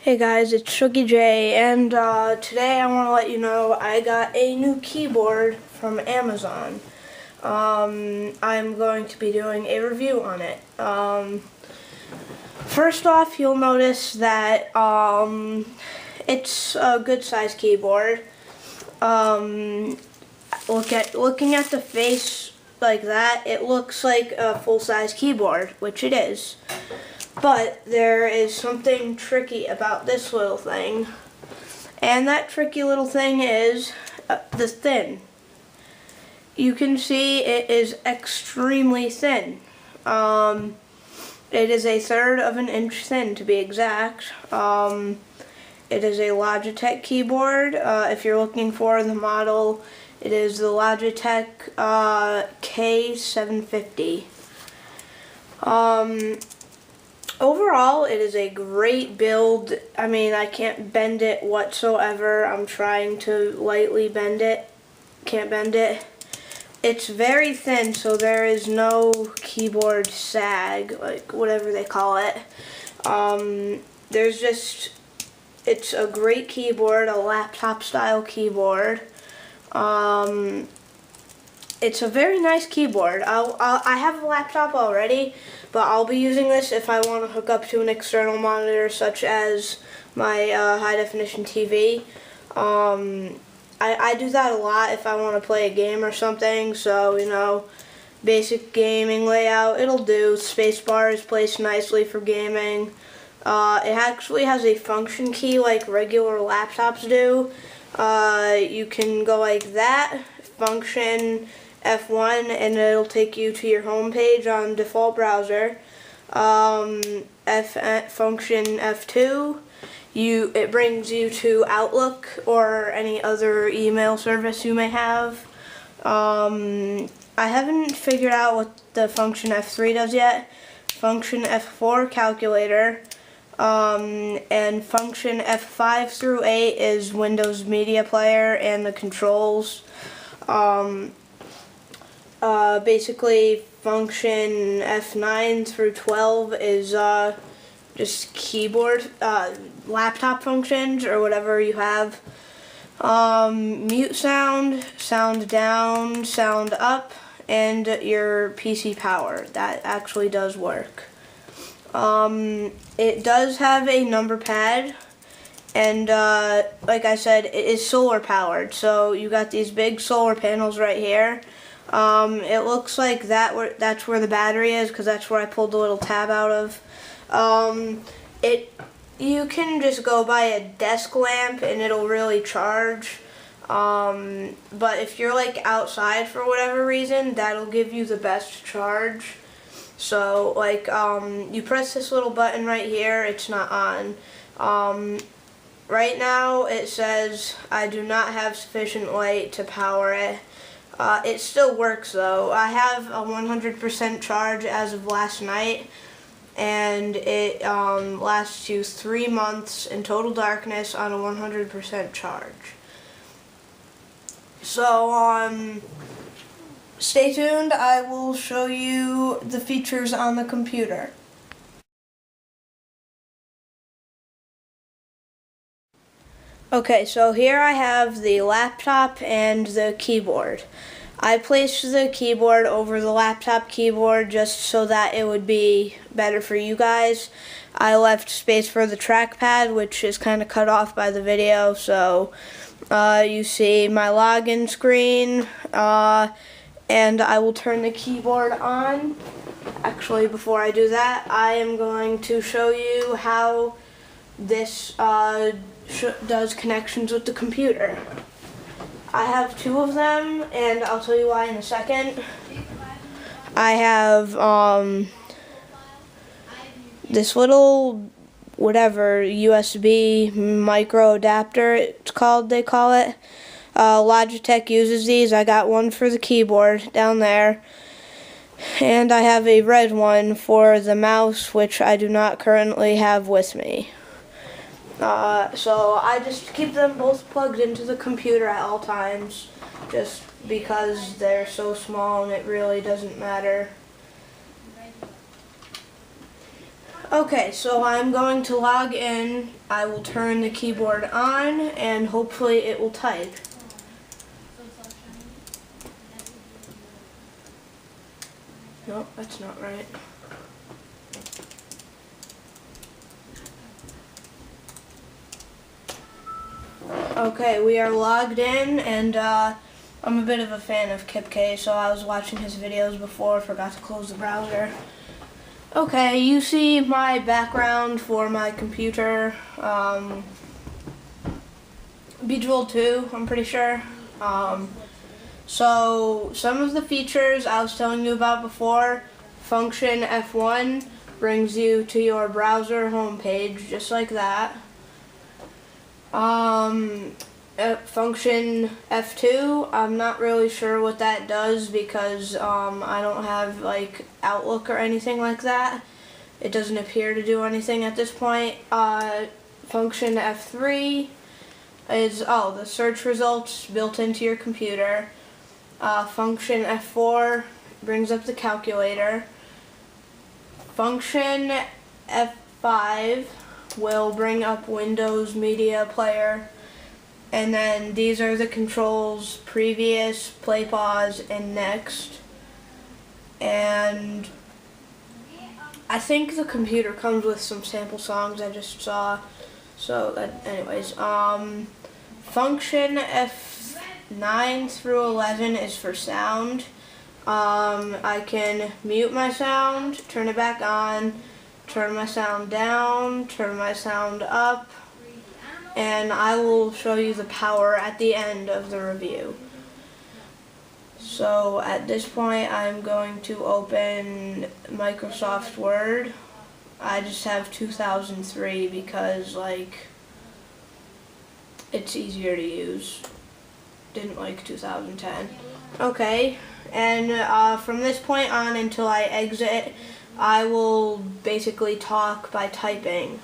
Hey guys, it's Shuggy J, and today I want to let you know I got a new keyboard from Amazon. I'm going to be doing a review on it. First off, you'll notice that it's a good size keyboard. Looking at the face like that, it looks like a full-size keyboard, which it is. But there is something tricky about this little thing, and that tricky little thing is the thin. You can see it is extremely thin. It is 1/3 of an inch thin, to be exact. It is a Logitech keyboard. If you're looking for the model, it is the Logitech K750. Overall, it is a great build. I mean, I can't bend it whatsoever. I'm trying to lightly bend it. Can't bend it. It's very thin, so there is no keyboard sag, like whatever they call it. It's a great keyboard, a laptop style keyboard. It's a very nice keyboard. I have a laptop already, but I'll be using this if I want to hook up to an external monitor, such as my high-definition TV. I do that a lot if I want to play a game or something, so, you know, basic gaming layout, it'll do. Spacebar is placed nicely for gaming. It actually has a function key like regular laptops do. You can go like that, function F1, and it'll take you to your home page on default browser. Function F2, it brings you to Outlook or any other email service you may have. I haven't figured out what the function F3 does yet. Function F4, calculator. And function F5 through 8 is Windows Media Player and the controls. Basically, function F9 through 12 is just keyboard, laptop functions, or whatever you have. Mute sound, sound down, sound up, and your PC power. That actually does work. It does have a number pad, and like I said, it is solar powered, so you got these big solar panels right here. It looks like that's where the battery is, because that's where I pulled the little tab out of. You can just go buy a desk lamp and it'll really charge. But if you're like outside for whatever reason, that'll give you the best charge. So like you press this little button right here, it's not on. Right now it says I do not have sufficient light to power it. It still works though. I have a 100% charge as of last night, and it lasts you 3 months in total darkness on a 100% charge. So stay tuned. I will show you the features on the computer. Okay, so here I have the laptop and the keyboard. I placed the keyboard over the laptop keyboard just so that it would be better for you guys. I left space for the trackpad, which is kind of cut off by the video, so you see my login screen, and I will turn the keyboard on. Actually, before I do that, I am going to show you how this does connections with the computer. I have 2 of them, and I'll tell you why in a second. I have this little whatever USB micro adapter they call it. Logitech uses these. I got one for the keyboard down there, and I have a red one for the mouse, which I do not currently have with me. So I just keep them both plugged into the computer at all times, just because they're so small and it really doesn't matter. Okay, so I'm going to log in. I will turn the keyboard on and hopefully it will type. Nope, that's not right. Okay, we are logged in, and I'm a bit of a fan of Kip K, so I was watching his videos before, forgot to close the browser. Okay, you see my background for my computer, Bejeweled 2, I'm pretty sure. So some of the features I was telling you about before, function F1 brings you to your browser homepage, just like that. Function F2, I'm not really sure what that does because I don't have like Outlook or anything like that. It doesn't appear to do anything at this point. Function F3 is, the search results built into your computer. Function F4 brings up the calculator. Function F5 will bring up Windows Media Player. And then these are the controls: previous, play, pause, and next. And I think the computer comes with some sample songs I just saw. So anyways, function F9 through 11 is for sound. I can mute my sound, turn it back on, turn my sound down, turn my sound up, and I will show you the power at the end of the review. So at this point I'm going to open Microsoft Word. I just have 2003 because it's easier to use. Didn't like 2010. Okay, and from this point on until I exit, I will basically talk by typing.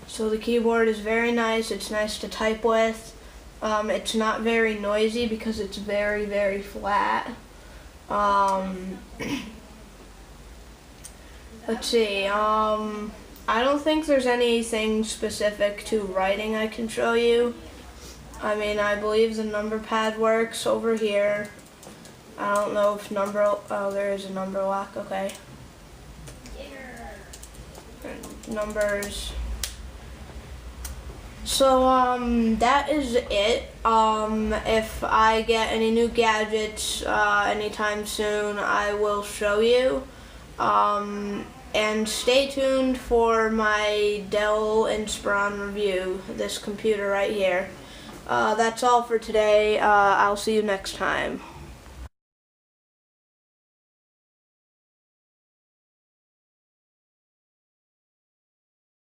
So the keyboard is very nice. It's nice to type with. It's not very noisy because it's very, very flat. Let's see. I don't think there's anything specific to writing I can show you. I mean, I believe the number pad works over here. I don't know if there is a number lock, okay. Numbers. So, that is it. If I get any new gadgets anytime soon, I will show you. And stay tuned for my Dell Inspiron review, this computer right here. That's all for today. I'll see you next time.